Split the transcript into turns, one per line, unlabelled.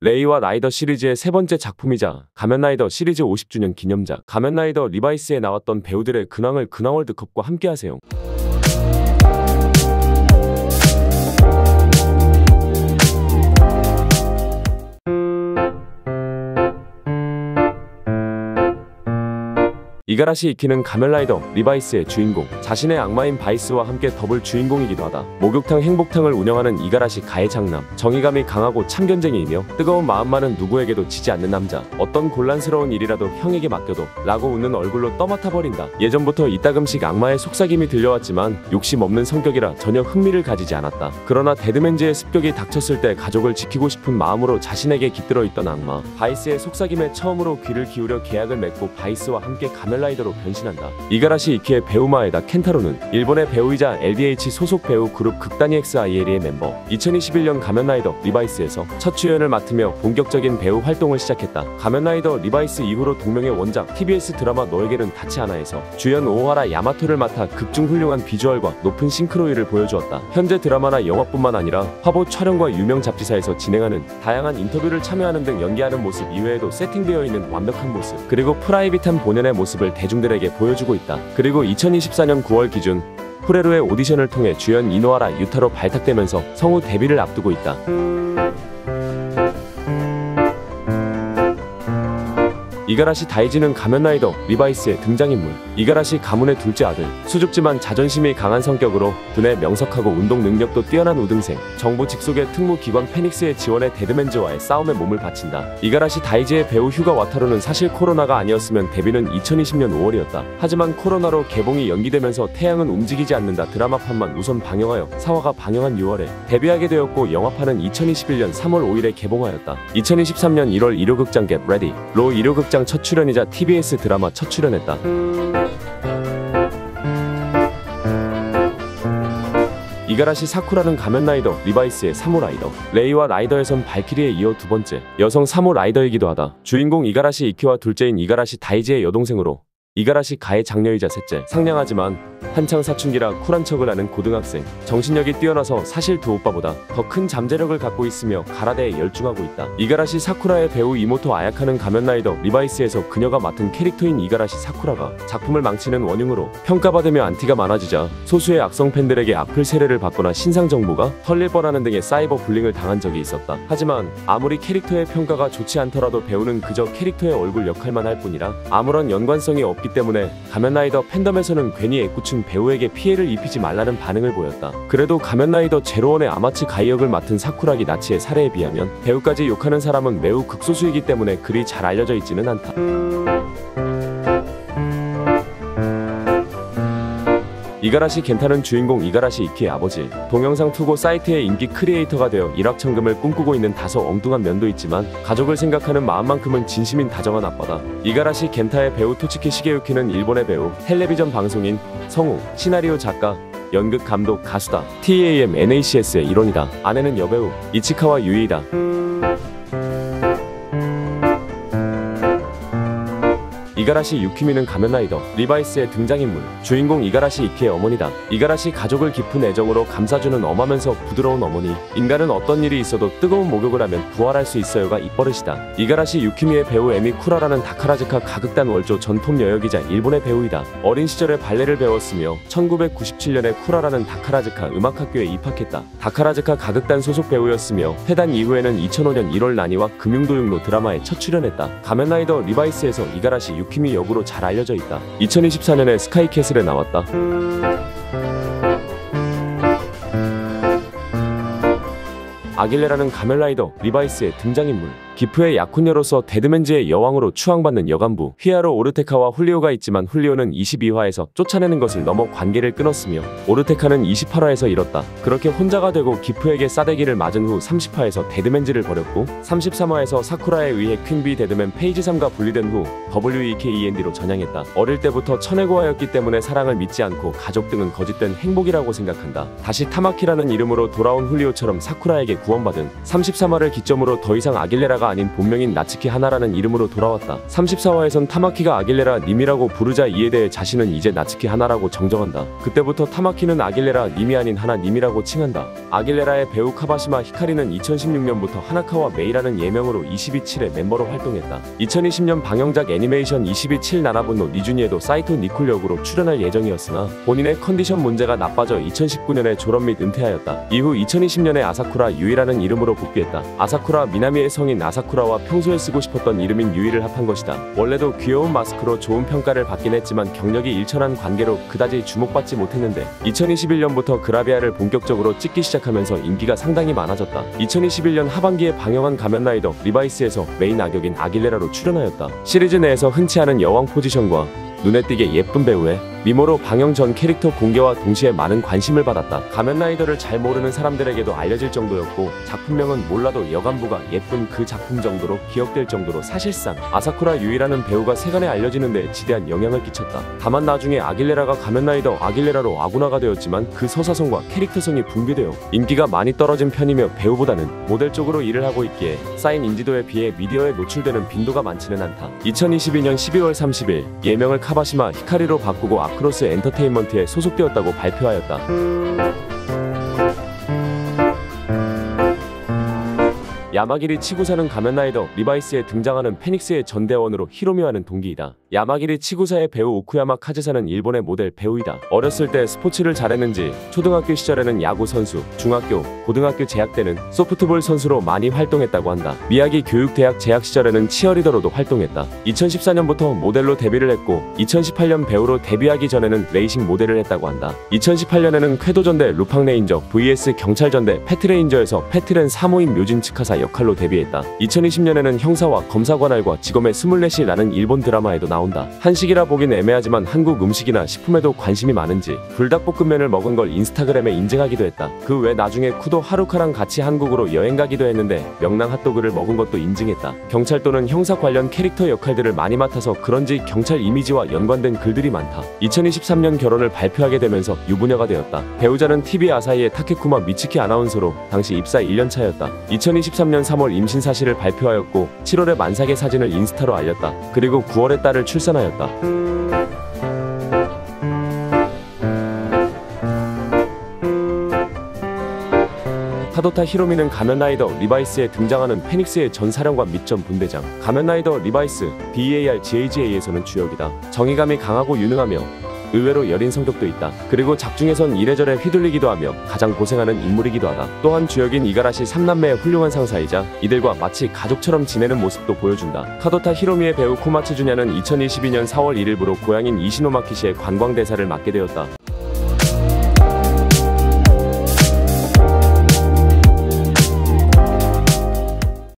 레이와 라이더 시리즈의 세 번째 작품이자 가면라이더 시리즈 50주년 기념작 가면라이더 리바이스에 나왔던 배우들의 근황을 근황월드컵과 함께하세요. 이가라시 이키는 가면라이더 리바이스의 주인공, 자신의 악마인 바이스와 함께 더블 주인공이기도 하다. 목욕탕 행복탕을 운영하는 이가라시 가해 장남, 정의감이 강하고 참견쟁이이며 뜨거운 마음 많은 누구에게도 지지 않는 남자. 어떤 곤란스러운 일이라도 형에게 맡겨도 라고 웃는 얼굴로 떠맡아버린다. 예전부터 이따금씩 악마의 속삭임이 들려왔지만 욕심 없는 성격이라 전혀 흥미를 가지지 않았다. 그러나 데드맨즈의 습격이 닥쳤을 때 가족을 지키고 싶은 마음으로 자신에게 깃들어 있던 악마 바이스의 속삭임에 처음으로 귀를 기울여 계약을 맺고 바이스와 함께 가면라이더로 변신한다. 이가라시 이키의 배우 마에다 켄타로는 일본의 배우이자 LDH 소속 배우 그룹 극단이 XIL의 멤버. 2021년 가면라이더 리바이스에서 첫 주연을 맡으며 본격적인 배우 활동을 시작했다. 가면라이더 리바이스 이후로 동명의 원작 TBS 드라마 너에게는 닿지 않아에서 주연 오하라 야마토를 맡아 극중 훌륭한 비주얼과 높은 싱크로율을 보여주었다. 현재 드라마나 영화뿐만 아니라 화보 촬영과 유명 잡지사에서 진행하는 다양한 인터뷰를 참여하는 등 연기하는 모습 이외에도 세팅되어 있는 완벽한 모습, 그리고 프라이빗한 본연의 모습을 대중들에게 보여주고 있다. 그리고 2024년 9월 기준 후레루의 오디션을 통해 주연 이노하라 유타로 발탁되면서 성우 데뷔를 앞두고 있다. 이가라시 다이지는 가면라이더 리바이스의 등장인물. 이가라시 가문의 둘째 아들, 수줍지만 자존심이 강한 성격으로 두뇌 명석하고 운동 능력도 뛰어난 우등생, 정부 직속의 특무기관 페닉스의 지원에 데드맨즈와의 싸움에 몸을 바친다. 이가라시 다이지의 배우 휴가 와타루는 사실 코로나가 아니었으면 데뷔는 2020년 5월이었다. 하지만 코로나로 개봉이 연기되면서 태양은 움직이지 않는다 드라마판만 우선 방영하여 4화가 방영한 6월에 데뷔하게 되었고 영화판은 2021년 3월 5일에 개봉하였다. 2023년 1월 일요극장 겟 레디 로 일요극장 첫 출연이자 TBS 드라마 첫 출연했다. 이가라시 사쿠라는 가면라이더 리바이스의 3호 라이더, 레이와 라이더에선 발키리에 이어 두 번째 여성 3호 라이더이기도 하다. 주인공 이가라시 이키와 둘째인 이가라시 다이지의 여동생으로 이가라시 가해 장녀이자 셋째, 상냥하지만 한창 사춘기라 쿨한 척을 하는 고등학생, 정신력이 뛰어나서 사실 두 오빠보다 더 큰 잠재력을 갖고 있으며 가라데에 열중하고 있다. 이가라시 사쿠라의 배우 이모토 아야카는 가면라이더 리바이스에서 그녀가 맡은 캐릭터인 이가라시 사쿠라가 작품을 망치는 원흉으로 평가받으며 안티가 많아지자 소수의 악성 팬들에게 악플 세례를 받거나 신상 정보가 털릴 뻔하는 등의 사이버 불링을 당한 적이 있었다. 하지만 아무리 캐릭터의 평가가 좋지 않더라도 배우는 그저 캐릭터의 얼굴 역할만 할 뿐이라 아무런 연관성이 없기 때문에 가면라이더 팬덤에서는 괜히 애꿎은 배우에게 피해를 입히지 말라는 반응을 보였다. 그래도 가면라이더 제로원의 아마츠 가이 역을 맡은 사쿠라기 나치의 사례에 비하면 배우까지 욕하는 사람은 매우 극소수이기 때문에 그리 잘 알려져 있지는 않다. 이가라시 겐타는 주인공 이가라시 이키의 아버지, 동영상 투고 사이트의 인기 크리에이터가 되어 일확천금을 꿈꾸고 있는 다소 엉뚱한 면도 있지만 가족을 생각하는 마음만큼은 진심인 다정한 아빠다. 이가라시 겐타의 배우 토치키 시게유키는 일본의 배우, 텔레비전 방송인, 성우, 시나리오 작가, 연극 감독, 가수다. TAM NACS의 일원이다. 아내는 여배우 이치카와 유이다. 이가라시 유키미는 가면라이더 리바이스의 등장인물, 주인공 이가라시 이키의 어머니다. 이가라시 가족을 깊은 애정으로 감싸주는 엄하면서 부드러운 어머니. 인간은 어떤 일이 있어도 뜨거운 목욕을 하면 부활할 수 있어요가 입버릇이다. 이가라시 유키미의 배우 에미 쿠라라는 다카라즈카 가극단 월조 전통 여역이자 일본의 배우이다. 어린 시절에 발레를 배웠으며 1997년에 쿠라라는 다카라즈카 음악학교에 입학했다. 다카라즈카 가극단 소속 배우였으며 퇴단 이후에는 2005년 1월 나니와 금융도둑노 드라마에 첫 출연했다. 가면라이더 리바이스에서 이가라시 유키미 역으로 잘 알려져 있다. 2024년에 스카이캐슬에 나왔다. 아길레라는 가면라이더 리바이스의 등장인물, 기프의 약혼녀로서 데드맨즈의 여왕으로 추앙받는 여간부 휘하로 오르테카와 훌리오가 있지만 훌리오는 22화에서 쫓아내는 것을 넘어 관계를 끊었으며 오르테카는 28화에서 잃었다. 그렇게 혼자가 되고 기프에게 싸대기를 맞은 후 30화에서 데드맨즈를 버렸고 33화에서 사쿠라에 의해 퀸비 데드맨 페이지 3가 분리된 후 WEKEND로 전향했다. 어릴 때부터 천혜고아였기 때문에 사랑을 믿지 않고 가족 등은 거짓된 행복이라고 생각한다. 다시 타마키라는 이름으로 돌아온 훌리오처럼 사쿠라에게 구원받은 33화를 기점으로 더 이상 아길레라가 아길레라가 아닌 본명인 나츠키 하나라는 이름으로 돌아왔다. 34화에선 타마키가 아길레라 님이라고 부르자 이에 대해 자신은 이제 나츠키 하나라고 정정한다. 그때부터 타마키는 아길레라 님이 아닌 하나 님이라고 칭한다. 아길레라의 배우 카바시마 히카리는 2016년부터 하나카와 메이라는 예명으로 22칠의 멤버로 활동했다. 2020년 방영작 애니메이션 22칠 나나분노 니주니에도 사이토 니콜 역으로 출연할 예정이었으나 본인의 컨디션 문제가 나빠져 2019년에 졸업 및 은퇴하였다. 이후 2020년에 아사쿠라 유이라는 이름으로 복귀했다. 아사쿠라 미나미의 성인 아사쿠라와 평소에 쓰고 싶었던 이름인 유이를 합한 것이다. 원래도 귀여운 마스크로 좋은 평가를 받긴 했지만 경력이 일천한 관계로 그다지 주목받지 못했는데 2021년부터 그라비아를 본격적으로 찍기 시작하면서 인기가 상당히 많아졌다. 2021년 하반기에 방영한 가면라이더 리바이스에서 메인 악역인 아길레라로 출연하였다. 시리즈 내에서 흔치 않은 여왕 포지션과 눈에 띄게 예쁜 배우의 미모로 방영 전 캐릭터 공개와 동시에 많은 관심을 받았다. 가면라이더를 잘 모르는 사람들에게도 알려질 정도였고 작품명은 몰라도 여간부가 예쁜 그 작품 정도로 기억될 정도로 사실상 아사쿠라 유이라는 배우가 세간에 알려지는데 지대한 영향을 끼쳤다. 다만 나중에 아길레라가 가면라이더 아길레라로 아구나가 되었지만 그 서사성과 캐릭터성이 붕괴되어 인기가 많이 떨어진 편이며 배우보다는 모델 쪽으로 일을 하고 있기에 쌓인 인지도에 비해 미디어에 노출되는 빈도가 많지는 않다. 2022년 12월 30일 예명을 카바시마 히카리로 바꾸고 아크로스 엔터테인먼트에 소속되었다고 발표하였다. 야마기리 치구사는 가면라이더 리바이스에 등장하는 페닉스의 전대원으로 히로미와는 동기이다. 야마기리 치구사의 배우 오쿠야마 카즈사는 일본의 모델 배우이다. 어렸을 때 스포츠를 잘했는지 초등학교 시절에는 야구 선수, 중학교, 고등학교 재학 때는 소프트볼 선수로 많이 활동했다고 한다. 미야기 교육대학 재학 시절에는 치어리더로도 활동했다. 2014년부터 모델로 데뷔를 했고 2018년 배우로 데뷔하기 전에는 레이싱 모델을 했다고 한다. 2018년에는 쾌도전대 루팡레인저 vs 경찰전대 패트레인저에서 패트렌 사모임 묘진 츠카사 역할로 데뷔했다. 2020년에는 형사와 검사관할과 직업의 24시라는 일본 드라마에도 나온다. 한식이라 보긴 애매하지만 한국 음식이나 식품에도 관심이 많은지 불닭볶음면을 먹은 걸 인스타그램에 인증하기도 했다. 그 외 나중에 쿠도 하루카랑 같이 한국으로 여행 가기도 했는데 명랑 핫도그를 먹은 것도 인증했다. 경찰 또는 형사 관련 캐릭터 역할들을 많이 맡아서 그런지 경찰 이미지와 연관된 글들이 많다. 2023년 결혼을 발표하게 되면서 유부녀가 되었다. 배우자는 TV 아사히의 타케쿠마 미츠키 아나운서로 당시 입사 1년차였다. 2023년 3월 임신 사실을 발표하였고 7월에 만삭의 사진을 인스타로 알렸다. 그리고 9월에 딸을 출산하였다. 타도타 히로미는 가면라이더 리바이스에 등장하는 페닉스의 전 사령관 및 전 분대장. 가면라이더 리바이스 BAR/JGA에서는 주역이다. 정의감이 강하고 유능하며 의외로 여린 성격도 있다. 그리고 작중에선 이래저래 휘둘리기도 하며 가장 고생하는 인물이기도 하다. 또한 주역인 이가라시 3남매의 훌륭한 상사이자 이들과 마치 가족처럼 지내는 모습도 보여준다. 카도타 히로미의 배우 코마츠 주냐는 2022년 4월 1일부로 고향인 이시노마키시의 관광대사를 맡게 되었다.